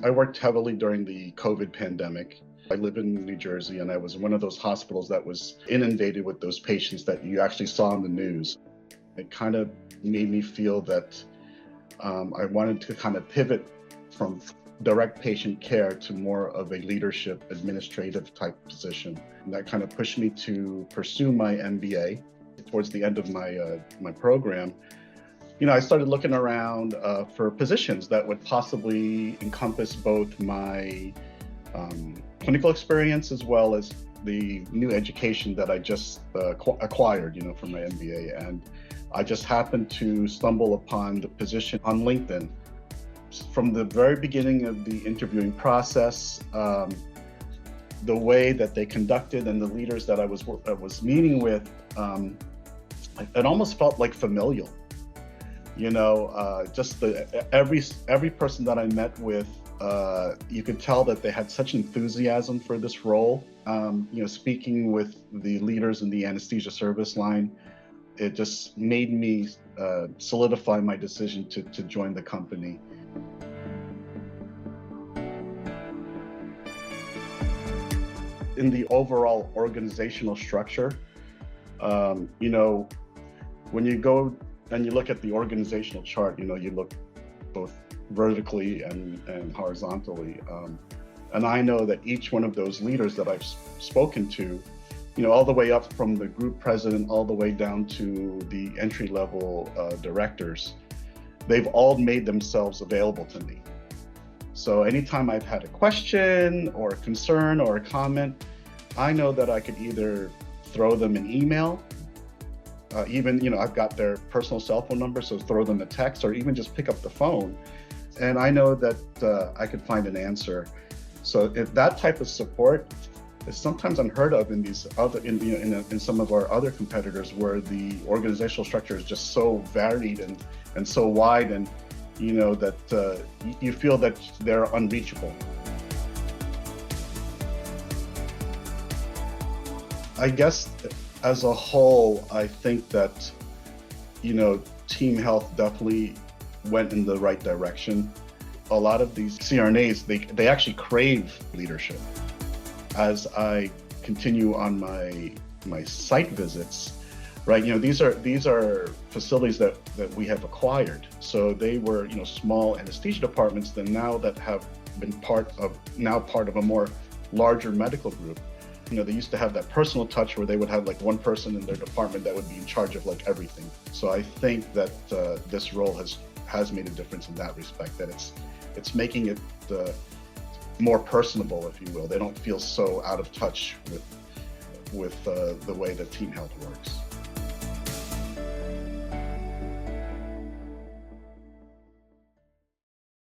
I worked heavily during the COVID pandemic. I live in New Jersey, and I was in one of those hospitals that was inundated with those patients that you actually saw on the news. It kind of made me feel that I wanted to kind of pivot from direct patient care to more of a leadership administrative type position. And that kind of pushed me to pursue my MBA. Towards the end of my program, I started looking around for positions that would possibly encompass both my clinical experience as well as the new education that I just acquired, for my MBA. And I just happened to stumble upon the position on LinkedIn. From the very beginning of the interviewing process, the way that they conducted and the leaders that I was meeting with, it almost felt like familial. Just every person that I met with, you could tell that they had such enthusiasm for this role. Speaking with the leaders in the anesthesia service line, it just made me solidify my decision to join the company. In the overall organizational structure, when you go and you look at the organizational chart, you look both vertically and horizontally. And I know that each one of those leaders that I've spoken to, all the way up from the group president, all the way down to the entry-level directors, they've all made themselves available to me. So anytime I've had a question or a concern or a comment, I know that I could either throw them an email, I've got their personal cell phone number, so throw them a text or even just pick up the phone. And I know that I could find an answer. So if that type of support is sometimes unheard of in these other, in some of our other competitors, where the organizational structure is just so varied and so wide, and that you feel that they're unreachable. I guess as a whole, I think that TeamHealth definitely went in the right direction. A lot of these CRNAs, they actually crave leadership. As I continue on my site visits, right? These are facilities that we have acquired. So they were small anesthesia departments that now that have been part of a more larger medical group. They used to have that personal touch where they would have like one person in their department that would be in charge of like everything. So I think that this role has made a difference in that respect, that it's making it more personable, if you will. They don't feel so out of touch with the way that TeamHealth works.